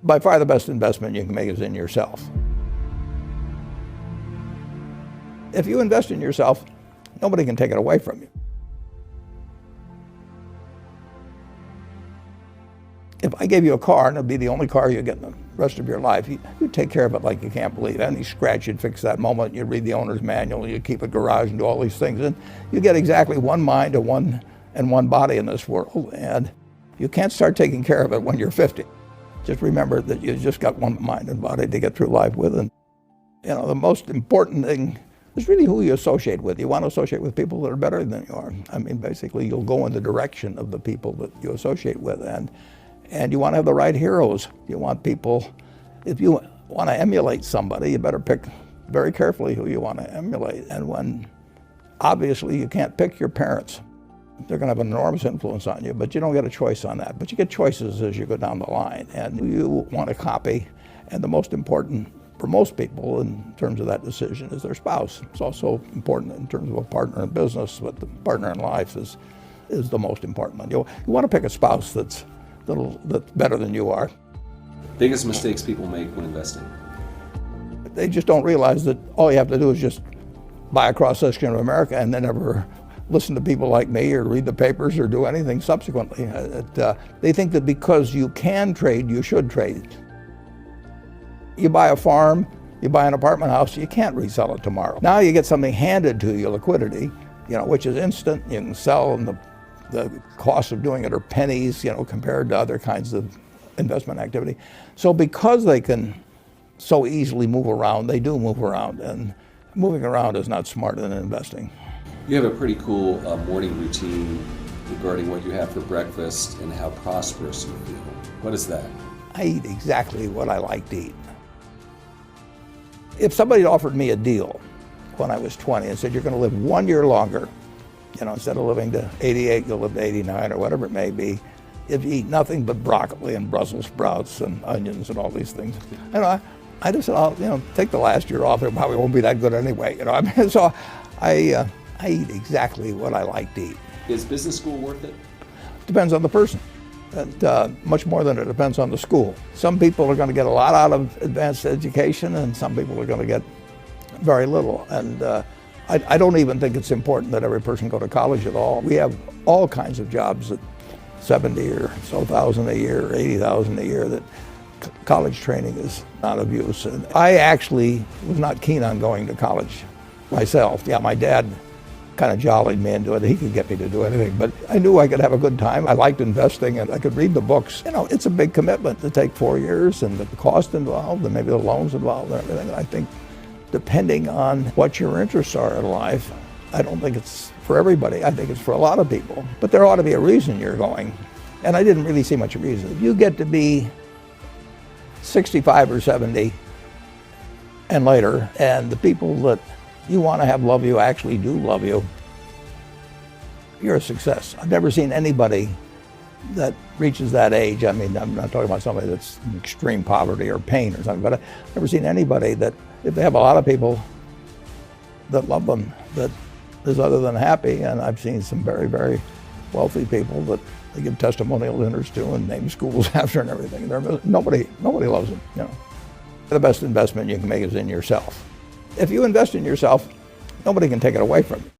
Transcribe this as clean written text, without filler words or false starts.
By far the best investment you can make is in yourself. If you invest in yourself, nobody can take it away from you. If I gave you a car and it'd be the only car you get in the rest of your life, you'd take care of it like you can't believe. Any scratch, you'd fix that moment, you'd read the owner's manual, you'd keep a garage and do all these things. And you get exactly one mind and one body in this world. And you can't start taking care of it when you're 50. Just remember that you just got one mind and body to get through life with. And the most important thing is really who you associate with. You want to associate with people that are better than you are. I mean, basically, you'll go in the direction of the people that you associate with. And you want to have the right heroes. You want people, if you want to emulate somebody, you better pick very carefully who you want to emulate. And when, obviously, you can't pick your parents. They're going to have an enormous influence on you, but you don't get a choice on that. But you get choices as you go down the line. And you want to copy. And the most important for most people in terms of that decision is their spouse. It's also important in terms of a partner in business, but the partner in life is the most important one. You want to pick a spouse that's better than you are. Biggest mistakes people make when investing? They just don't realize that all you have to do is just buy a cross-section of America and then never listen to people like me or read the papers or do anything subsequently. They think that because you can trade, you should trade. You buy a farm, you buy an apartment house, you can't resell it tomorrow. Now you get something handed to you, liquidity, which is instant. You can sell, and the cost of doing it are pennies, compared to other kinds of investment activity. So because they can so easily move around, they do move around, and moving around is not smarter than investing. You have a pretty cool morning routine regarding what you have for breakfast and how prosperous you feel. What is that? I eat exactly what I like to eat. If somebody offered me a deal when I was 20 and said, you're going to live 1 year longer, instead of living to 88, you'll live to 89 or whatever it may be, if you eat nothing but broccoli and Brussels sprouts and onions and all these things. I just said, I'll take the last year off. It probably won't be that good anyway. So I eat exactly what I like to eat. Is business school worth it? Depends on the person. And, much more than it depends on the school. Some people are going to get a lot out of advanced education, and some people are going to get very little. And I don't even think it's important that every person go to college at all. We have all kinds of jobs at 70 or so thousand a year, 80,000 a year, that college training is not of use. And I actually was not keen on going to college myself. Yeah, my dad kind of jollied me into it. He could get me to do anything, but I knew I could have a good time. I liked investing, and I could read the books. It's a big commitment to take 4 years, and the cost involved, and maybe the loans involved, and everything. I think depending on what your interests are in life, I don't think it's for everybody. I think it's for a lot of people, but there ought to be a reason you're going. And I didn't really see much reason. If you get to be 65 or 70 and later, and the people that you want to have love you actually do love you, you're a success. I've never seen anybody that reaches that age. I mean, I'm not talking about somebody that's in extreme poverty or pain or something, but I've never seen anybody that, if they have a lot of people that love them, that is other than happy. And I've seen some very, very wealthy people that they give testimonial dinners to and name schools after and everything. Nobody loves them. The best investment you can make is in yourself. If you invest in yourself, nobody can take it away from you.